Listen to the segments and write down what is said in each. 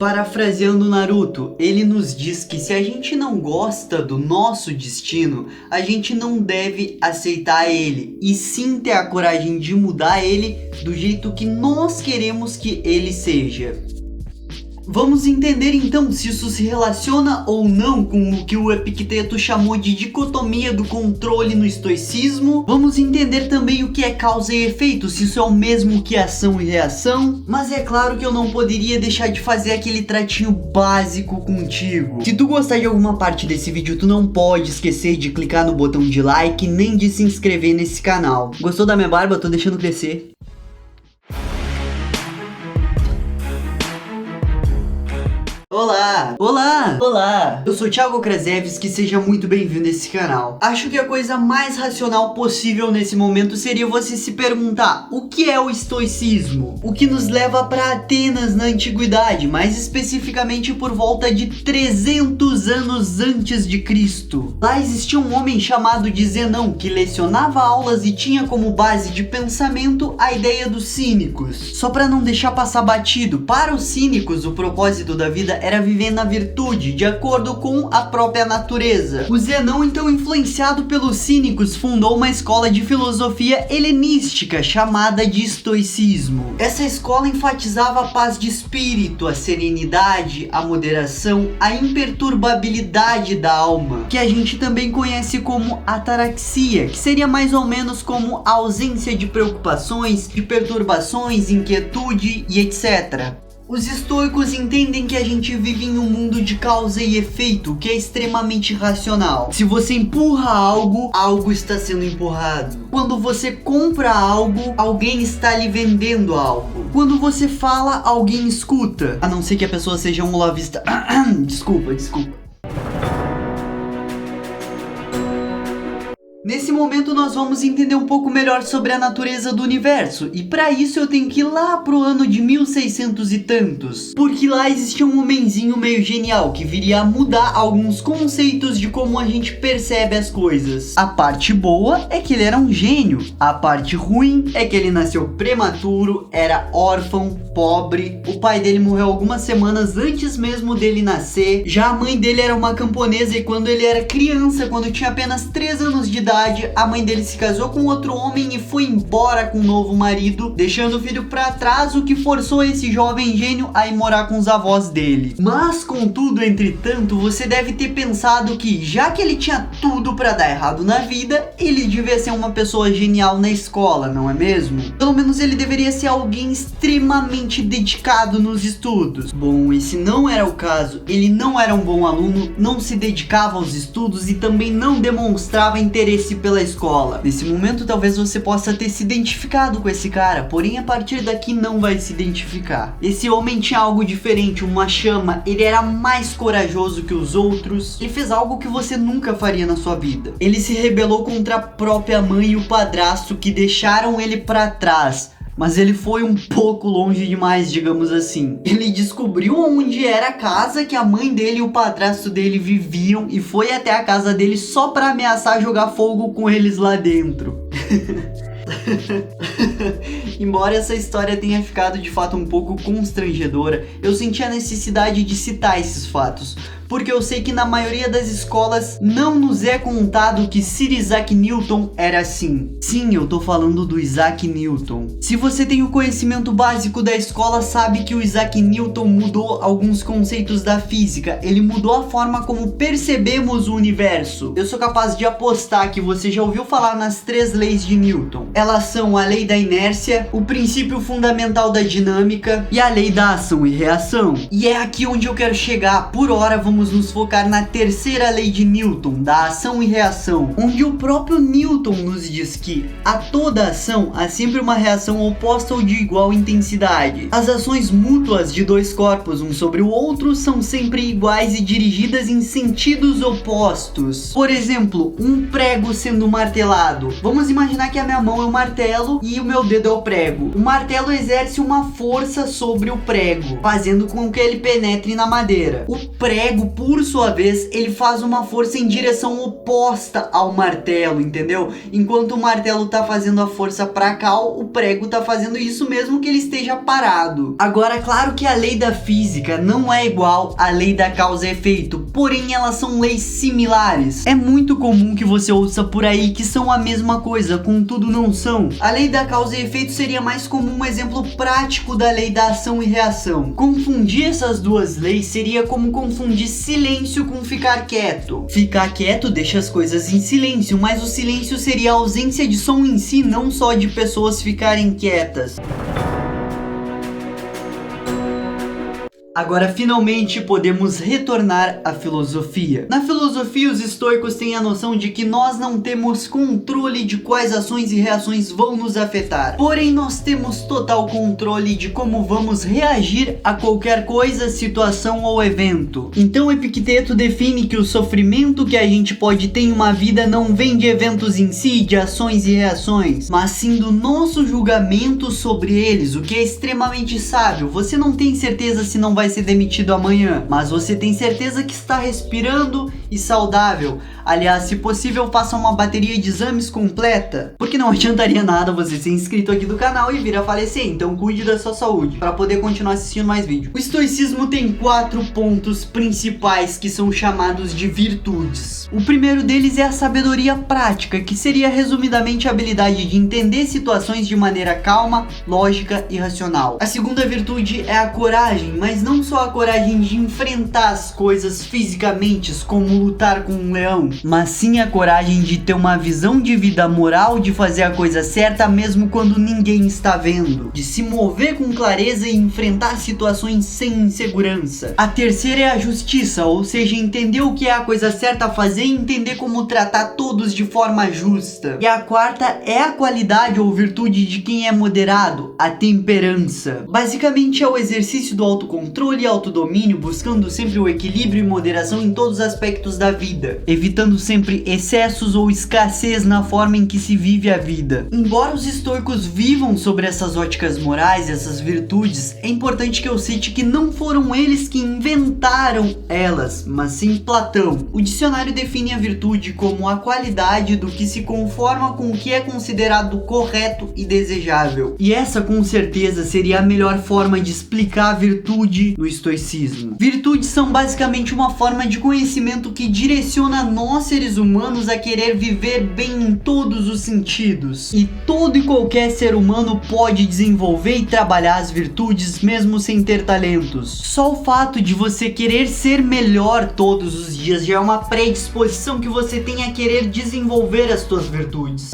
Parafraseando Naruto, ele nos diz que se a gente não gosta do nosso destino, a gente não deve aceitar ele, e sim ter a coragem de mudar ele do jeito que nós queremos que ele seja. Vamos entender então se isso se relaciona ou não com o que o Epicteto chamou de dicotomia do controle no estoicismo. Vamos entender também o que é causa e efeito, se isso é o mesmo que ação e reação. Mas é claro que eu não poderia deixar de fazer aquele tratinho básico contigo. Se tu gostar de alguma parte desse vídeo, tu não pode esquecer de clicar no botão de like nem de se inscrever nesse canal. Gostou da minha barba? Tô deixando crescer. Olá! Olá! Olá! Eu sou Thiago Krasevski, seja muito bem-vindo a esse canal. Acho que a coisa mais racional possível nesse momento seria você se perguntar: o que é o estoicismo? O que nos leva para Atenas na antiguidade, mais especificamente por volta de 300 anos antes de Cristo. Lá existia um homem chamado de Zenão, que lecionava aulas e tinha como base de pensamento a ideia dos cínicos. Só para não deixar passar batido, para os cínicos o propósito da vida era viver na virtude, de acordo com a própria natureza. O Zenão, então influenciado pelos cínicos, fundou uma escola de filosofia helenística chamada de estoicismo. Essa escola enfatizava a paz de espírito, a serenidade, a moderação, a imperturbabilidade da alma, que a gente também conhece como ataraxia, que seria mais ou menos como a ausência de preocupações, de perturbações, inquietude e etc. Os estoicos entendem que a gente vive em um mundo de causa e efeito, que é extremamente racional. Se você empurra algo, algo está sendo empurrado. Quando você compra algo, alguém está lhe vendendo algo. Quando você fala, alguém escuta. A não ser que a pessoa seja um lavista. Desculpa. Nesse momento nós vamos entender um pouco melhor sobre a natureza do universo, e para isso eu tenho que ir lá pro ano de 1600 e tantos, porque lá existia um homenzinho meio genial que viria a mudar alguns conceitos de como a gente percebe as coisas. A parte boa é que ele era um gênio, a parte ruim é que ele nasceu prematuro, era órfão, pobre, o pai dele morreu algumas semanas antes mesmo dele nascer, já a mãe dele era uma camponesa e quando ele era criança, quando tinha apenas 3 anos de idade, a mãe dele se casou com outro homem e foi embora com um novo marido, deixando o filho pra trás, o que forçou esse jovem gênio a ir morar com os avós dele. Mas, contudo, entretanto, você deve ter pensado que, já que ele tinha tudo pra dar errado na vida, ele devia ser uma pessoa genial na escola, não é mesmo? Pelo menos ele deveria ser alguém extremamente dedicado nos estudos. Bom, esse não era o caso. Ele não era um bom aluno, não se dedicava aos estudos e também não demonstrava interesse pela escola. Nesse momento talvez você possa ter se identificado com esse cara, porém a partir daqui não vai se identificar. Esse homem tinha algo diferente, uma chama, ele era mais corajoso que os outros, ele fez algo que você nunca faria na sua vida. Ele se rebelou contra a própria mãe e o padrasto que deixaram ele pra trás. Mas ele foi um pouco longe demais, digamos assim. Ele descobriu onde era a casa que a mãe dele e o padrasto dele viviam e foi até a casa dele só pra ameaçar jogar fogo com eles lá dentro. Embora essa história tenha ficado de fato um pouco constrangedora, eu senti a necessidade de citar esses fatos, porque eu sei que na maioria das escolas não nos é contado que Sir Isaac Newton era assim. Sim, eu tô falando do Isaac Newton. Se você tem o conhecimento básico da escola, sabe que o Isaac Newton mudou alguns conceitos da física. Ele mudou a forma como percebemos o universo. Eu sou capaz de apostar que você já ouviu falar nas 3 leis de Newton. Elas são a lei da inércia, o princípio fundamental da dinâmica e a lei da ação e reação. E é aqui onde eu quero chegar. Por hora vamos nos focar na terceira lei de Newton, da ação e reação, onde o próprio Newton nos diz que a toda ação há sempre uma reação oposta ou de igual intensidade. As ações mútuas de dois corpos, um sobre o outro, são sempre iguais e dirigidas em sentidos opostos. Por exemplo, um prego sendo martelado. Vamos imaginar que a minha mão é o martelo e o meu dedo é o prego. O martelo exerce uma força sobre o prego, fazendo com que ele penetre na madeira. O prego por sua vez, ele faz uma força em direção oposta ao martelo, entendeu? Enquanto o martelo tá fazendo a força pra cá, o prego tá fazendo isso mesmo que ele esteja parado. Agora, claro que a lei da física não é igual à lei da causa e efeito, porém elas são leis similares. É muito comum que você ouça por aí que são a mesma coisa, contudo não são. A lei da causa e efeito seria mais comum um exemplo prático da lei da ação e reação. Confundir essas duas leis seria como confundir silêncio com ficar quieto. Ficar quieto deixa as coisas em silêncio, mas o silêncio seria a ausência de som em si, não só de pessoas ficarem quietas. Agora, finalmente, podemos retornar à filosofia. Na filosofia, os estoicos têm a noção de que nós não temos controle de quais ações e reações vão nos afetar. Porém, nós temos total controle de como vamos reagir a qualquer coisa, situação ou evento. Então, Epicteto define que o sofrimento que a gente pode ter em uma vida não vem de eventos em si, de ações e reações, mas sim do nosso julgamento sobre eles, o que é extremamente sábio. Você não tem certeza se não vai ser demitido amanhã, mas você tem certeza que está respirando e saudável. Aliás, se possível, faça uma bateria de exames completa, porque não adiantaria nada você ser inscrito aqui do canal e vir a falecer. Então cuide da sua saúde para poder continuar assistindo mais vídeos. O estoicismo tem 4 pontos principais que são chamados de virtudes. O primeiro deles é a sabedoria prática, que seria resumidamente a habilidade de entender situações de maneira calma, lógica e racional. A segunda virtude é a coragem, mas não só a coragem de enfrentar as coisas fisicamente, como lutar com um leão, mas sim a coragem de ter uma visão de vida moral, de fazer a coisa certa mesmo quando ninguém está vendo, de se mover com clareza e enfrentar situações sem insegurança. A terceira é a justiça, ou seja, entender o que é a coisa certa a fazer e entender como tratar todos de forma justa. E a quarta é a qualidade ou virtude de quem é moderado, a temperança. Basicamente é o exercício do autocontrole e autodomínio, buscando sempre o equilíbrio e moderação em todos os aspectos da vida, evitando sempre excessos ou escassez na forma em que se vive a vida. Embora os estoicos vivam sobre essas óticas morais, essas virtudes, é importante que eu cite que não foram eles que inventaram elas, mas sim Platão. O dicionário define a virtude como a qualidade do que se conforma com o que é considerado correto e desejável. E essa, com certeza, seria a melhor forma de explicar a virtude no estoicismo. Virtudes são basicamente uma forma de conhecimento que direciona nós, seres humanos, a querer viver bem em todos os sentidos. E todo e qualquer ser humano pode desenvolver e trabalhar as virtudes mesmo sem ter talentos. Só o fato de você querer ser melhor todos os dias já é uma predisposição que você tem a querer desenvolver as suas virtudes.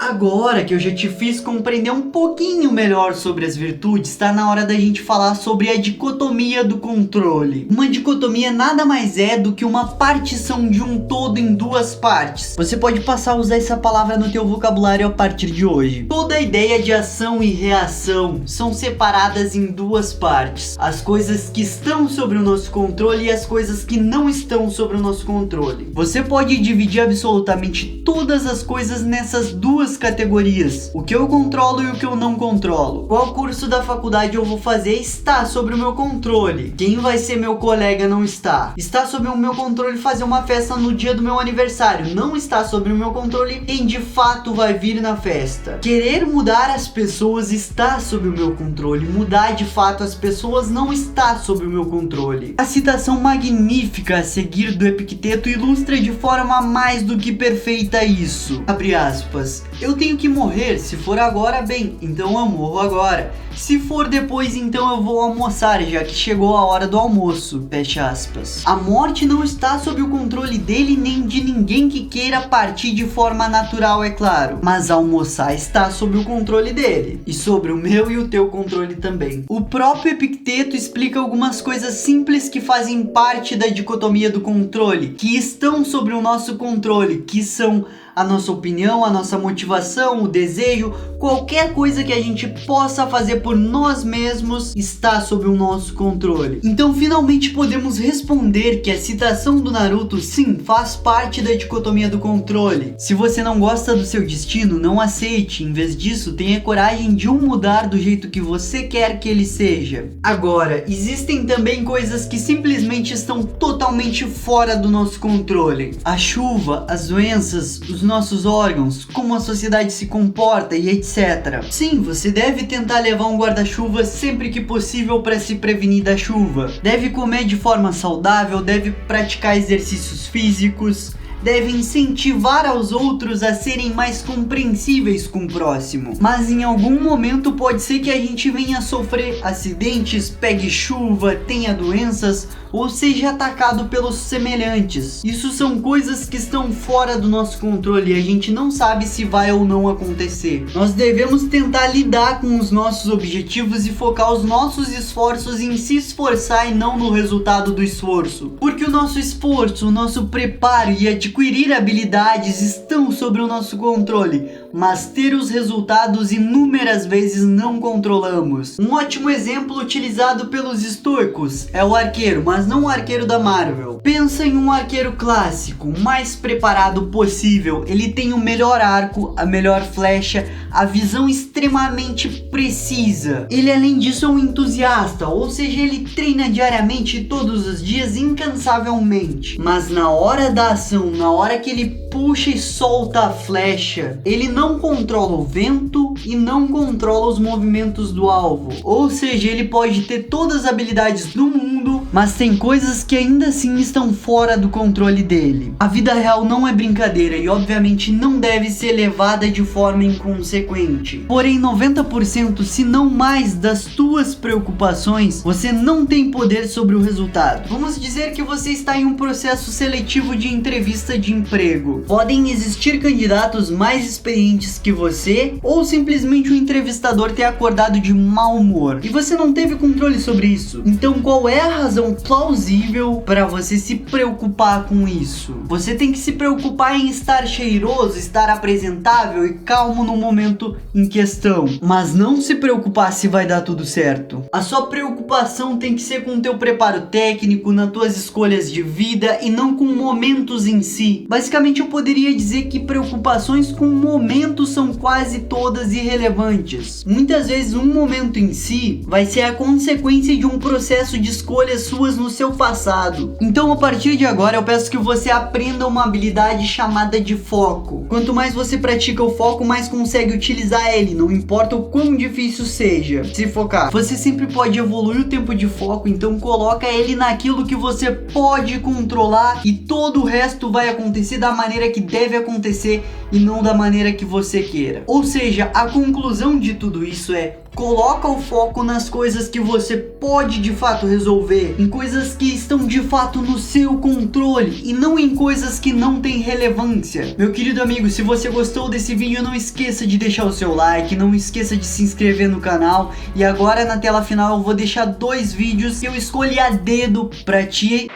Agora que eu já te fiz compreender um pouquinho melhor sobre as virtudes, está na hora da gente falar sobre a dicotomia do controle. Uma dicotomia nada mais é do que uma partição de um todo em duas partes. Você pode passar a usar essa palavra no teu vocabulário a partir de hoje. Toda a ideia de ação e reação são separadas em duas partes. As coisas que estão sobre o nosso controle e as coisas que não estão sobre o nosso controle. Você pode dividir absolutamente todas as coisas nessas duas categorias: o que eu controlo e o que eu não controlo. Qual curso da faculdade eu vou fazer está sobre o meu controle. Quem vai ser meu colega não está. Está sob o meu controle fazer uma festa no dia do meu aniversário. Não está sobre o meu controle quem de fato vai vir na festa. Querer mudar as pessoas está sob o meu controle. Mudar de fato as pessoas não está sob o meu controle. A citação magnífica a seguir do Epicteto ilustra de forma mais do que perfeita isso. Abre aspas. Eu tenho que morrer, se for agora, bem, então eu morro agora. Se for depois, então eu vou almoçar, já que chegou a hora do almoço. Fecha aspas. A morte não está sob o controle dele nem de ninguém que queira partir de forma natural, é claro. Mas almoçar está sob o controle dele. E sobre o meu e o teu controle também. O próprio Epicteto explica algumas coisas simples que fazem parte da dicotomia do controle, que estão sobre o nosso controle, que são a nossa opinião, a nossa motivação, o desejo, qualquer coisa que a gente possa fazer por nós mesmos está sob o nosso controle. Então finalmente podemos responder que a citação do Naruto sim faz parte da dicotomia do controle. Se você não gosta do seu destino, não aceite, em vez disso tenha coragem de o mudar do jeito que você quer que ele seja. Agora, existem também coisas que simplesmente estão totalmente fora do nosso controle. A chuva, as doenças, os nossos órgãos, como a sociedade se comporta e etc. Sim, você deve tentar levar um guarda-chuva sempre que possível para se prevenir da chuva. Deve comer de forma saudável, deve praticar exercícios físicos, deve incentivar aos outros a serem mais compreensíveis com o próximo. Mas em algum momento pode ser que a gente venha a sofrer acidentes, pegue chuva, tenha doenças ou seja atacado pelos semelhantes. Isso são coisas que estão fora do nosso controle e a gente não sabe se vai ou não acontecer. Nós devemos tentar lidar com os nossos objetivos e focar os nossos esforços em se esforçar e não no resultado do esforço. Porque o nosso esforço, o nosso preparo e adquirir habilidades estão sob o nosso controle, mas ter os resultados inúmeras vezes não controlamos. Um ótimo exemplo utilizado pelos estoicos é o arqueiro, mas não o arqueiro da Marvel. Pensa em um arqueiro clássico, o mais preparado possível. Ele tem o melhor arco, a melhor flecha, a visão extremamente precisa. Ele além disso é um entusiasta, ou seja, ele treina diariamente todos os dias incansavelmente. Mas na hora da ação, na hora que ele puxa e solta a flecha, ele não controla o vento e não controla os movimentos do alvo. Ou seja, ele pode ter todas as habilidades do mundo, mas tem coisas que ainda assim estão fora do controle dele. A vida real não é brincadeira e obviamente não deve ser levada de forma inconsequente. Porém, 90%, se não mais, das tuas preocupações, você não tem poder sobre o resultado. Vamos dizer que você está em um processo seletivo de entrevista de emprego. Podem existir candidatos mais experientes que você, ou simplesmente o entrevistador ter acordado de mau humor e você não teve controle sobre isso. Então qual é a razão plausível para você se preocupar com isso? Você tem que se preocupar em estar cheiroso, estar apresentável e calmo no momento em questão, mas não se preocupar se vai dar tudo certo. A sua preocupação tem que ser com o teu preparo técnico, nas tuas escolhas de vida e não com momentos em si. Basicamente eu poderia dizer que preocupações com momentos são quase todas irrelevantes. Muitas vezes um momento em si vai ser a consequência de um processo de escolhas suas no seu passado. Então a partir de agora eu peço que você aprenda uma habilidade chamada de foco. Quanto mais você pratica o foco, mais consegue utilizar ele, não importa o quão difícil seja. Se focar, você sempre pode evoluir o tempo de foco, então coloca ele naquilo que você pode controlar e todo o resto vai acontecer da maneira que deve acontecer e não da maneira que você queira. Ou seja, a conclusão de tudo isso é: coloca o foco nas coisas que você pode de fato resolver, em coisas que estão de fato no seu controle e não em coisas que não têm relevância. Meu querido amigo, se você gostou desse vídeo, não esqueça de deixar o seu like, não esqueça de se inscrever no canal. E agora na tela final eu vou deixar 2 vídeos que eu escolhi a dedo pra ti.